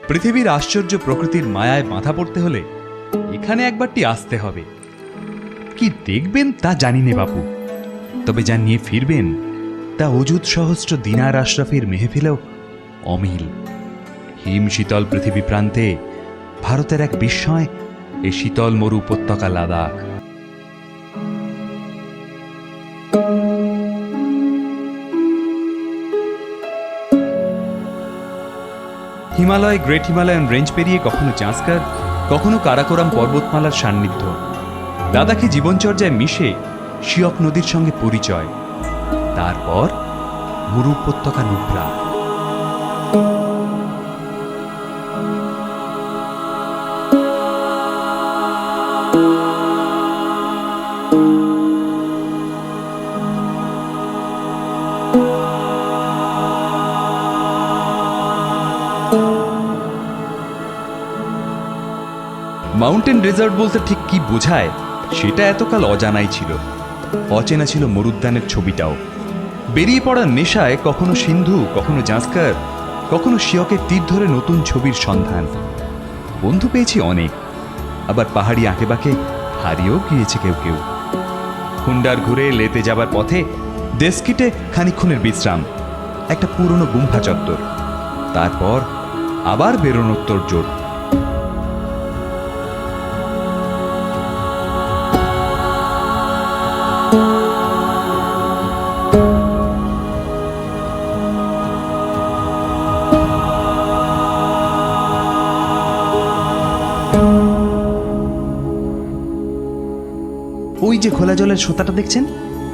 পৃথিবীর আশ্চর্য প্রকৃতির মায়ায় বাঁধা পড়তে হলে এখানে একবারটি আসতে হবে। কি দেখবেন তা জানি নে বাপু, তবে যা নিয়ে ফিরবেন তা অযুত সহস্র দিনার আশরাফের মেহফিলেও অমিল। হিম শীতল পৃথিবী প্রান্তে ভারতের এক বিস্ময় এই শীতল মরু উপত্যকা Ladakh. Himalaya, great Himalayan range পেরিয়ে কখনো জাঁসকার, কখনো কারাকোরাম পর্বতমালার সান্নিধ্য, লাদাখে জীবনচর্যায় মিশে শিয়ক নদীর সঙ্গে পরিচয়, তারপর মরু উপত্যকা নুব্রা। মাউন্টেন ডেজার্ট বলতে ঠিক কি বোঝায় সেটা এতকাল অজানাই ছিল। অচেনা ছিল মরুদ্যানের ছবিটাও। বেরিয়ে পড়ার নেশায় কখনো সিন্ধু, কখনো জাঁসকার, কখনো শিয়কের তীর ধরে নতুন ছবির সন্ধান। বন্ধু পেয়েছি অনেক, আবার পাহাড়ি আঁকেবাঁকে হারিয়েও গিয়েছে কেউ কেউ। হুন্ডার ঘুরে লেতে যাবার পথে দেশকিটে খানিক্ষণের বিশ্রাম, একটা পুরনো গুম্ফা চত্বর, তারপর আবার বেরোনোত্তর জোট। ওই যে খোলা জলের সোতাটা দেখছেন,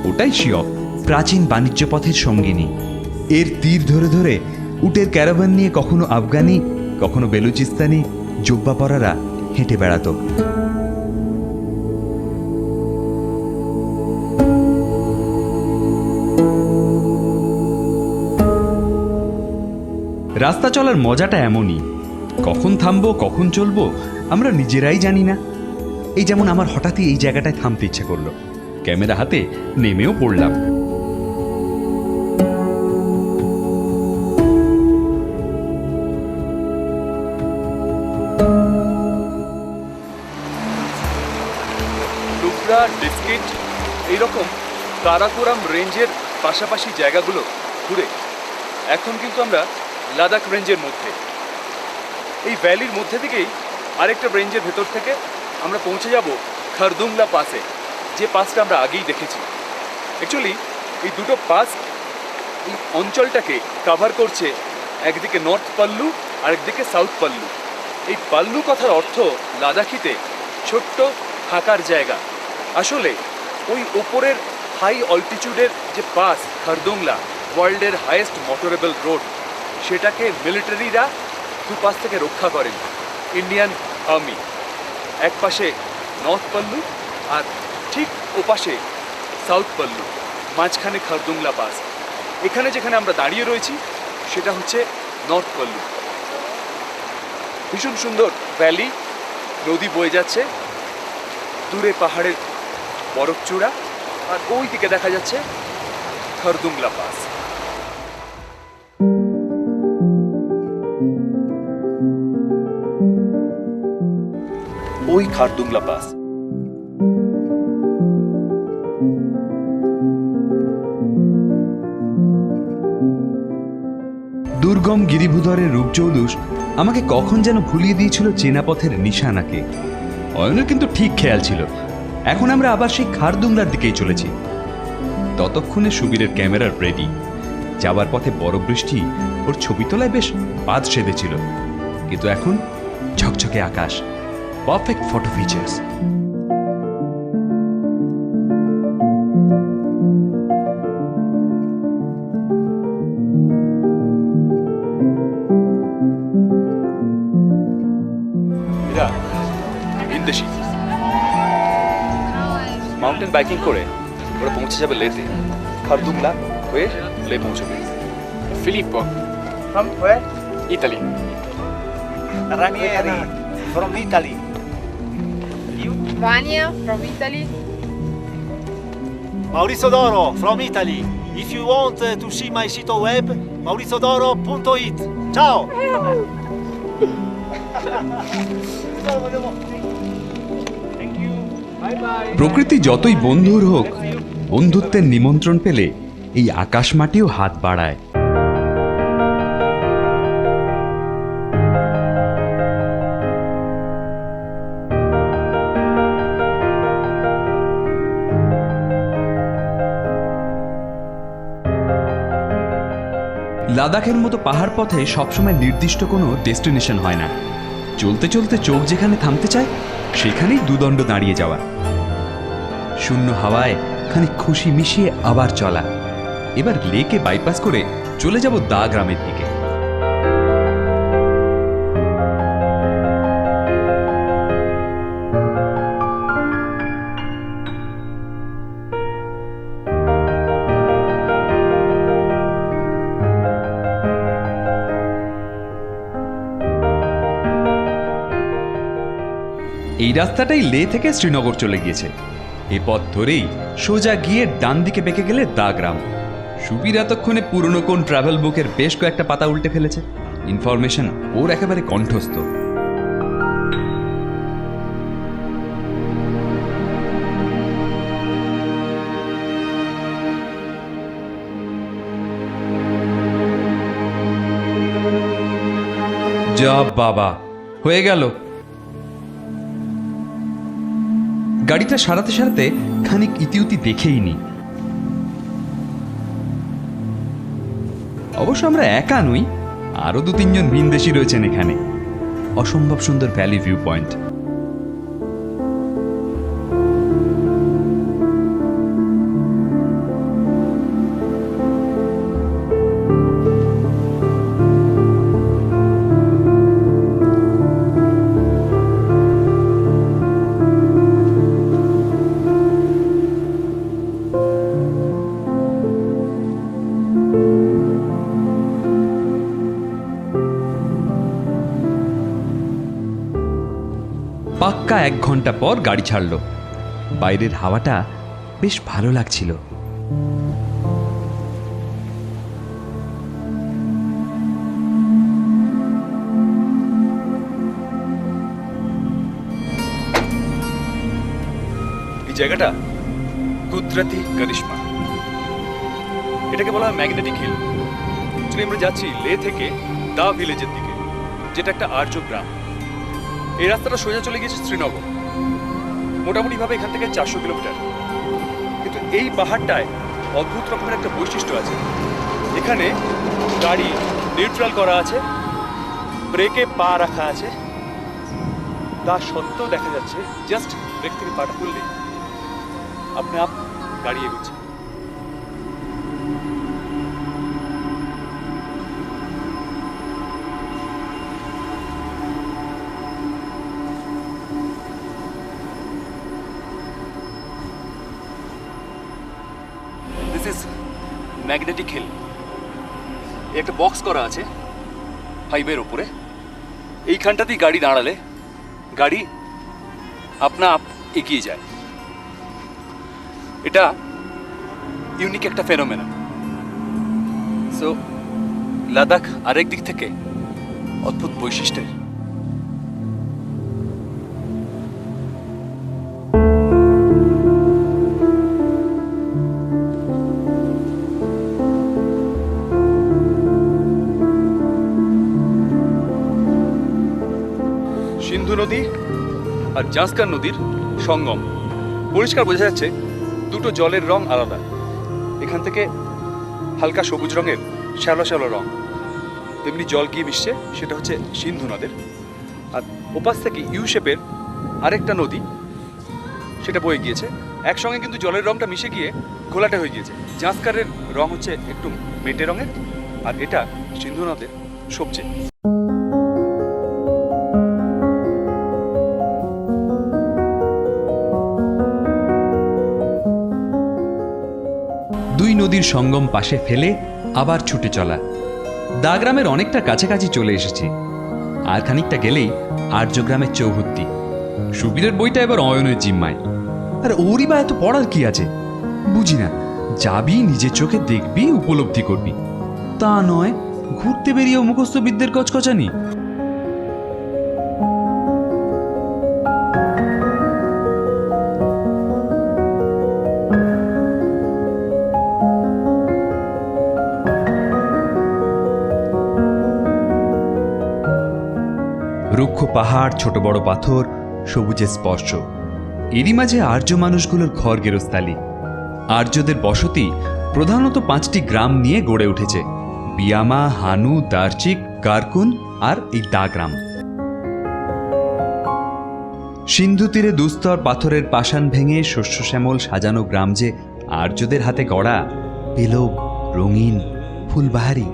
ওটাই শিয়ক, প্রাচীন বাণিজ্য পথের সঙ্গিনী। এর তীর ধরে ধরে উটের ক্যারাভান নিয়ে কখনো আফগানি, কখনো বেলুচিস্তানি জুব্বা পরারা হেঁটে বেড়াত। রাস্তা চলার মজাটা এমনই, কখন থামবো কখন চলবো আমরা নিজেরাই জানি না। এই যেমন আমার হঠাৎই এই জায়গাটায় থামতে ইচ্ছে করলো, ক্যামেরা হাতে নেমেও পড়লাম। নুব্রা, ডেস্কিট, এইরকম কারাকোরাম রেঞ্জের পাশাপাশি জায়গাগুলো ঘুরে এখন কিন্তু আমরা লাদাখ রেঞ্জের মধ্যে। এই ভ্যালির মধ্যে থেকেই আরেকটা রেঞ্জের ভেতর থেকে আমরা পৌঁছে যাব খারদুংলা পাসে, যে পাসটা আমরা আগেই দেখেছি। অ্যাকচুয়ালি এই দুটো পাস এই অঞ্চলটাকে কভার করছে, একদিকে নর্থ পাল্লু আর একদিকে সাউথ পাল্লু। এই পাল্লু কথার অর্থ লাদাখিতে ছোট্ট থাকার জায়গা। আসলে ওই ওপরের হাই অল্টিটিউডের যে পাস খারদুংলা, ওয়ার্ল্ডের হাইয়েস্ট মোটরেবল রোড, সেটাকে মিলিটারিরা দুপাশ থেকে রক্ষা করেন, ইন্ডিয়ান আর্মি। এক পাশে নর্থ পাল্লু আর ঠিক ওপাশে সাউথ পাল্লু, মাঝখানে খারদুংলা পাস। এখানে যেখানে আমরা দাঁড়িয়ে রয়েছি সেটা হচ্ছে নর্থ পাল্লু। ভীষণ সুন্দর ভ্যালি, নদী বয়ে যাচ্ছে, দূরে পাহাড়ের বরফ চূড়া, আর ওই দিকে দেখা যাচ্ছে খারদুংলা পাস। ওই খারদুংলা পাস। দুর্গম গিরিভূধরের রূপচৌলুস আমাকে কখন যেন ভুলিয়ে দিয়েছিল চেনা পথের নিশানাকে। অয়নের কিন্তু ঠিক খেয়াল ছিল। এখন আমরা আবার সেই খারদুংলার দিকেই চলেছি। ততক্ষণে সুবীরের ক্যামেরার রেডি। যাবার পথে বরফ বৃষ্টি ওর ছবি তোলায় বেশ বাদ সেধেছিল, কিন্তু এখন ঝকঝকে আকাশ, পারফেক্ট ফটো ফিচার্স। এরা ভিনদেশী। মাউন্টেন বাইকিং করে ওরা পৌঁছে যাবে লেতে, খারদুংলা হয়ে লে পৌঁছবে। Filippo, From where? Italy. Ranieri, from Italy. You? Vania from Italy. Maurizio Doro from Italy. If you want to see my sito web, mauriziodoro.it. Ciao! Thank you, bye bye. প্রকৃতি যতই বন্ধুর হোক, বন্ধুত্বের নিমন্ত্রণ পেলে এই আকাশ মাটিও হাত বাড়ায়। লাদাখের মতো পাহাড় পথে সবসময় নির্দিষ্ট কোনো ডেস্টিনেশন হয় না। চলতে চলতে চোখ যেখানে থামতে চায় সেখানেই দুদণ্ড দাঁড়িয়ে যাওয়া, শূন্য হাওয়ায় খানিক খুশি মিশিয়ে আবার চলা। এবার লেকে বাইপাস করে চলে যাব দা গ্রামের দিকে। এই রাস্তাটাই লে থেকে শ্রীনগর চলে গিয়েছে। এ পথ ধরেই সোজা গিয়ে ডান দিকে বেঁকে গেলে দা গ্রাম। সুবীর এতক্ষণে পুরনো কোন ট্রাভেল বুকের বেশ কয়েকটা পাতা উল্টে ফেলেছে। ইনফরমেশন ওর একেবারে কণ্ঠস্থ। যা বাবা, হয়ে গেল। গাড়িটা সারাতে সারাতে খানিক ইতিউতি দেখেই নি। অবশ্য আমরা একা নই, আরো 2-3 জন ভিনদেশি রয়েছেন এখানে। অসম্ভব সুন্দর ভ্যালি ভিউ পয়েন্ট। পাক্কা 1 ঘন্টা পর গাড়ি ছাড়লো। বাইরের হাওয়াটা বেশ ভালো লাগছিল। এই জায়গাটা কুদরতি করিশ্মা, এটাকে বলা হয় ম্যাগনেটিক হিল। আমরা যাচ্ছি লে থেকে দা ভিলেজের দিকে, যেটা একটা আর্য গ্রাম। এই রাস্তাটা সোজা চলে গেছে শ্রীনগর, মোটামুটি ভাবে এখান থেকে 400 কিলোমিটার। কিন্তু এই পাহাড়টায় অদ্ভুত রকমের একটা বৈশিষ্ট্য আছে। এখানে গাড়ি নিউট্রাল করা আছে, ব্রেকে পা রাখা আছে, তা সত্ত্বেও দেখা যাচ্ছে জাস্ট ব্রেক থেকে পাটা তুললেই আপনি আপ গাড়ি এগোচ্ছে। This is magnetic hill. একটা বক্স করা আছে হাইওয়ের উপরে। এইখানটাতেই গাড়ি দাঁড়ালে গাড়ি আপনা আপ এগিয়ে যায়। এটা ইউনিক একটা ফেনোমেনা। সো লাদাখ আরেক দিক থেকে অদ্ভুত বৈশিষ্ট্যের। সিন্ধু নদী আর জাঁসকার নদীর সঙ্গম। পরিষ্কার বোঝা যাচ্ছে দুটো জলের রং আলাদা। এখান থেকে হালকা সবুজ রঙের শ্যালো শ্যালো রং, তেমনি জল গিয়ে মিশছে, সেটা হচ্ছে সিন্ধু নদের। আর ওপাশ থেকে ইউ শেপের আরেকটা নদী, সেটা বয়ে গিয়েছে। একসঙ্গে কিন্তু জলের রংটা মিশে গিয়ে ঘোলাটে হয়ে গিয়েছে। জাঁসকারের রং হচ্ছে একটু মেটে রঙের, আর এটা সিন্ধু নদের সবচেয়ে। দুই নদীর সঙ্গম পাশে ফেলে আবার ছুটে চলা। দা গ্রামের অনেকটা কাছাকাছি চলে এসেছি। আর খানিকটা গেলেই আর্যগ্রামের চৌহদ্দি। সুবীরের বইটা এবার অয়নের জিম্মায়। আর ওরই বা এত পড়ার কি আছে বুঝি না। যাবি, নিজের চোখে দেখবি, উপলব্ধি করবি। তা নয় ঘুরতে বেরিয়েও মুখস্থ বিদ্যের কচকচানি। পাহাড়, ছোট বড় পাথর, সবুজের স্পর্শ। এরই মাঝে আর্য মানুষগুলোর ঘর গেরস্তালি। আর্যদের বসতি প্রধানত 5টি গ্রাম নিয়ে গড়ে উঠেছে: বিয়ামা, হানু, দার্চিক, কারকুন আর এই দা গ্রাম। সিন্ধু তীরে দুস্তর পাথরের পাষাণ ভেঙে শস্য শ্যামল সাজানো গ্রাম যে আর্যদের হাতে গড়া, পেলব, রঙিন, ফুলবাহারি,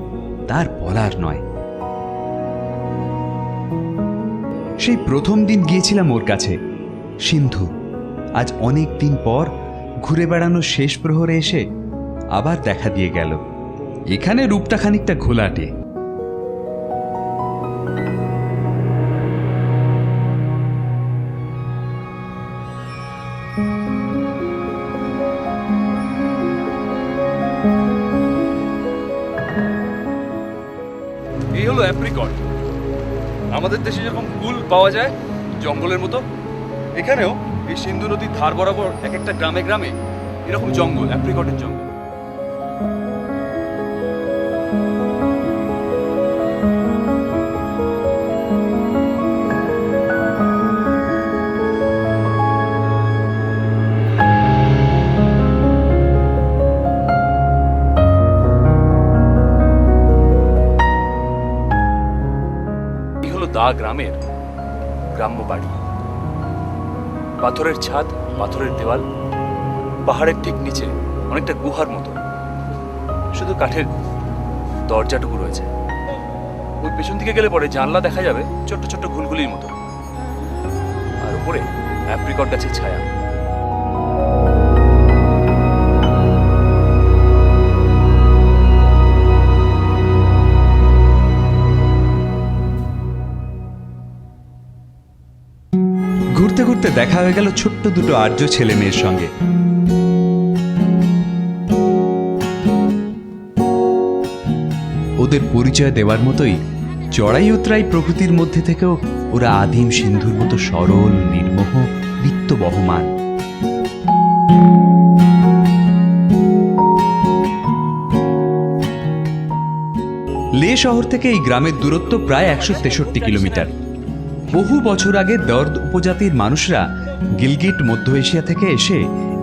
তার বলার নয়। সেই প্রথম দিন গিয়েছিলাম ওর কাছে, সিন্ধু। আজ অনেক দিন পর ঘুরে বেড়ানোর শেষ প্রহরে এসে আবার দেখা দিয়ে গেল। এখানে রূপটা খানিকটা ঘোলাটে। এই হলো অ্যাপ্রিকট। আমাদের দেশে যেরকম কুল পাওয়া যায় জঙ্গলের মতো, এখানেও এই সিন্ধু নদীর ধার বরাবর এক একটা গ্রামে গ্রামে এরকম জঙ্গল, অ্যাপ্রিকটের জঙ্গল। এই হলো দা গ্রামের গ্রাম্য বাড়ি। পাথরের ছাদ, পাথরের দেওয়াল, পাহাড়ের ঠিক নিচে অনেকটা গুহার মতো শুধু কাঠের দরজাটুকু রয়েছে। ওই পেছন দিকে গেলে পরে জানলা দেখা যাবে ছোট্ট ছোট্ট ঘুলঘুলির মতো, আর উপরে অ্যাপ্রিকট গাছের ছায়া। ঘুরতে ঘুরতে দেখা হয়ে গেল ছোট্ট দুটো আর্য ছেলে মেয়ের সঙ্গে। ওদের পরিচয় দেওয়ার মতোই চড়াই উতরাই প্রকৃতির মধ্যে থেকেও ওরা আদিম সিন্ধুর মতো সরল, নির্মোহ, নিত্য বহমান। লে শহর থেকে এই গ্রামের দূরত্ব প্রায় 163 কিলোমিটার। বহু বছর আগে দর্দ উপজাতির মানুষরা গিলগিট, মধ্য এশিয়া থেকে এসে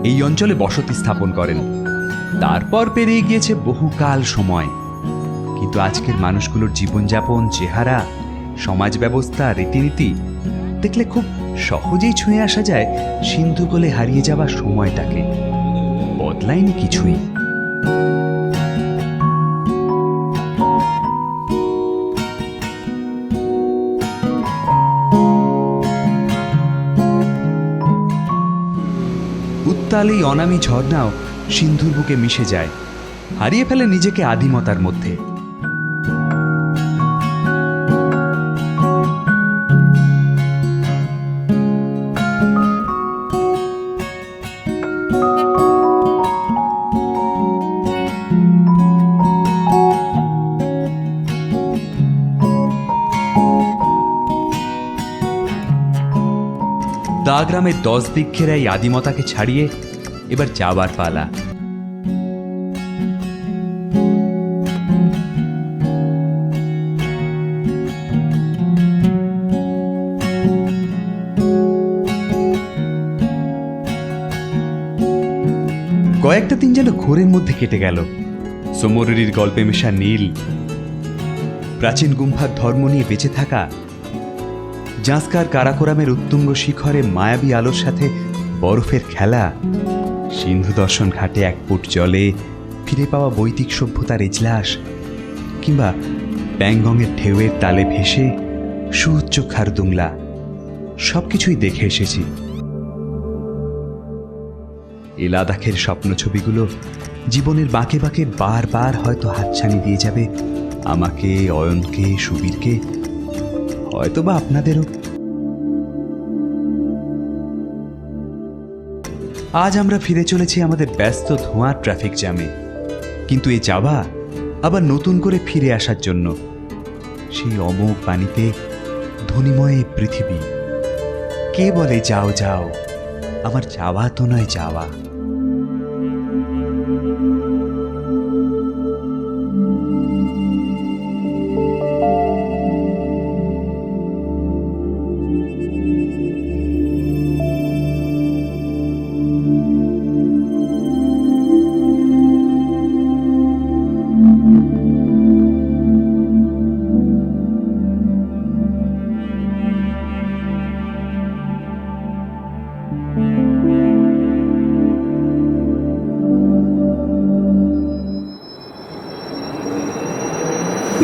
এই অঞ্চলে বসতি স্থাপন করেন। তারপর পেরিয়ে গিয়েছে বহুকাল সময়, কিন্তু আজকের মানুষগুলোর জীবনযাপন, চেহারা, সমাজ ব্যবস্থা, রীতিনীতি দেখলে খুব সহজেই ছুঁয়ে আসা যায় সিন্ধু কোলে হারিয়ে যাওয়া সময়টাকে। বদলায়নি কিছুই। উত্তাল এই অনামী ঝর্ণাও সিন্ধুর বুকে মিশে যায়, হারিয়ে ফেলে নিজেকে আদিমতার মধ্যে। দা গ্রামের 10 দিক ঘেরা এই আদিমতাকে ছাড়িয়ে এবার যাবার পালা। কয়েকটা দিন যেন ঘোরের মধ্যে কেটে গেল। সোমরের গল্পে মেশা নীল, প্রাচীন গুম্ফার ধর্ম নিয়ে বেঁচে থাকা, জাঁসকার কারাকোরামের উত্তুঙ্গ শিখরে মায়াবী আলোর সাথে বরফের খেলা, সিন্ধু দর্শন ঘাটে 1 ফুট জলে ফিরে পাওয়া বৈদিক সভ্যতার ইজলাস, কিংবা প্যাংগংয়ের ঢেউয়ের তালে ভেসে সুউচ্চ খারদুংলা, সবকিছুই দেখে এসেছি। এ লাদাখের স্বপ্ন ছবিগুলো জীবনের বাঁকে বাঁকে বারবার হয়তো হাতছানি দিয়ে যাবে আমাকে, অয়নকে, সুবীরকে, হয়তো বা আপনাদেরও। আজ আমরা ফিরে চলেছি আমাদের ব্যস্ত ধোঁয়ার ট্রাফিক জ্যামে, কিন্তু এ যাওয়া আবার নতুন করে ফিরে আসার জন্য সেই অমোঘ পানিতে ধ্বনিময় পৃথিবী। কে বলে যাও যাও, আমার যাওয়া তো নয় যাওয়া।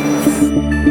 you.